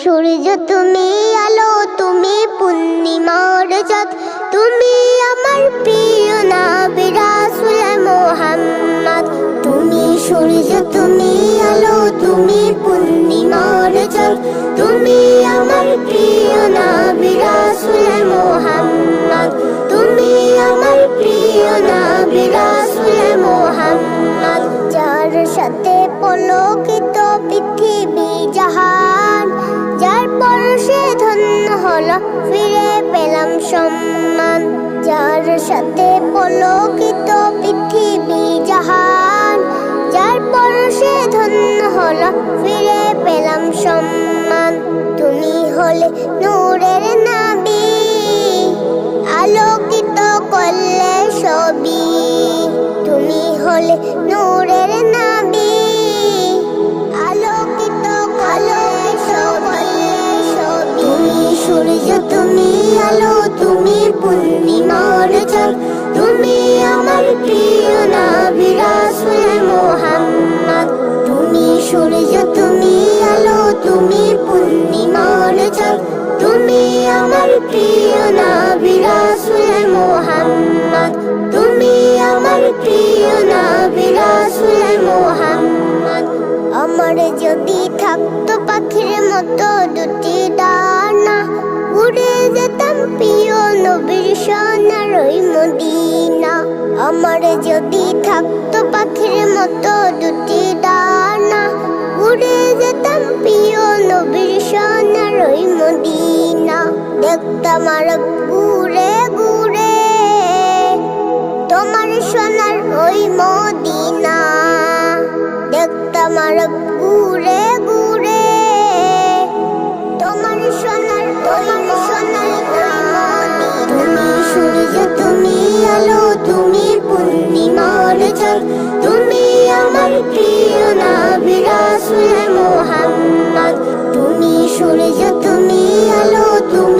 সূর্য তুমি আলো, তুমি পূর্ণিমার চাঁদ, তুমি আমার প্রিয় নবী রাসূল মুহাম্মদ। তুমি সূর্য তুমি আলো, তুমি পূর্ণিমার চাঁদ, তুমি আমার প্রিয় নবী রাসূল মুহাম্মদ। তুমি আমার প্রিয় নবী রাসূল মুহাম্মদ। যার সাথে পলকিত পৃথিবী জাহান, যার পরশে ধন্য হলো ফিরে পেলাম সম্মান। যার সাথে পলকিত পৃথিবী জাহান, যার পরশে ধন্য হলো ফিরে পেলাম সম্মান। তুমি হলে নূরের নবী, আলোকিত করলে সবই। তুমি হলে নূরের নবী, আলোকিত করলে সবই। তুমি সূর্য তুমি আলো, তুমি পূর্ণিমার চাঁদ, তুমি আমার প্রিয় নবী রাসূল মুহাম্মদ। তুমি সূর্য তুমি আলো, তুমি পূর্ণিমার চাঁদ, তুমি আমার প্রিয় নবী রাসূল মুহাম্মদ। তুমি আমার প্রিয় নবী রাসূল মুহাম্মদ। আমার যদি থাকতো পাখির মতো দুটি ডানা, উড়ে যেতাম প্রিয় নবীর সোনার ওই মদিনা। আমার যদি থাকতো পাখির মতো দুটি ডানা, উড়ে যেতাম প্রিয় নবীর সোনার ওই মদিনা। দেখতাম আরব ঘুরে ঘুরে তোমার সোনার ওই মদিনা। দেখতাম আরব ঘুরে ঘুরে তোমার সোনার ওই মদিনা। তুমি সূর্য তুমি আলো, তুমি পূর্ণিমার চাঁদ, তুমি আমার প্রিয় নবী রাসূল মুহাম্মদ। তুমি সূর্য তুমি আলো, তুমি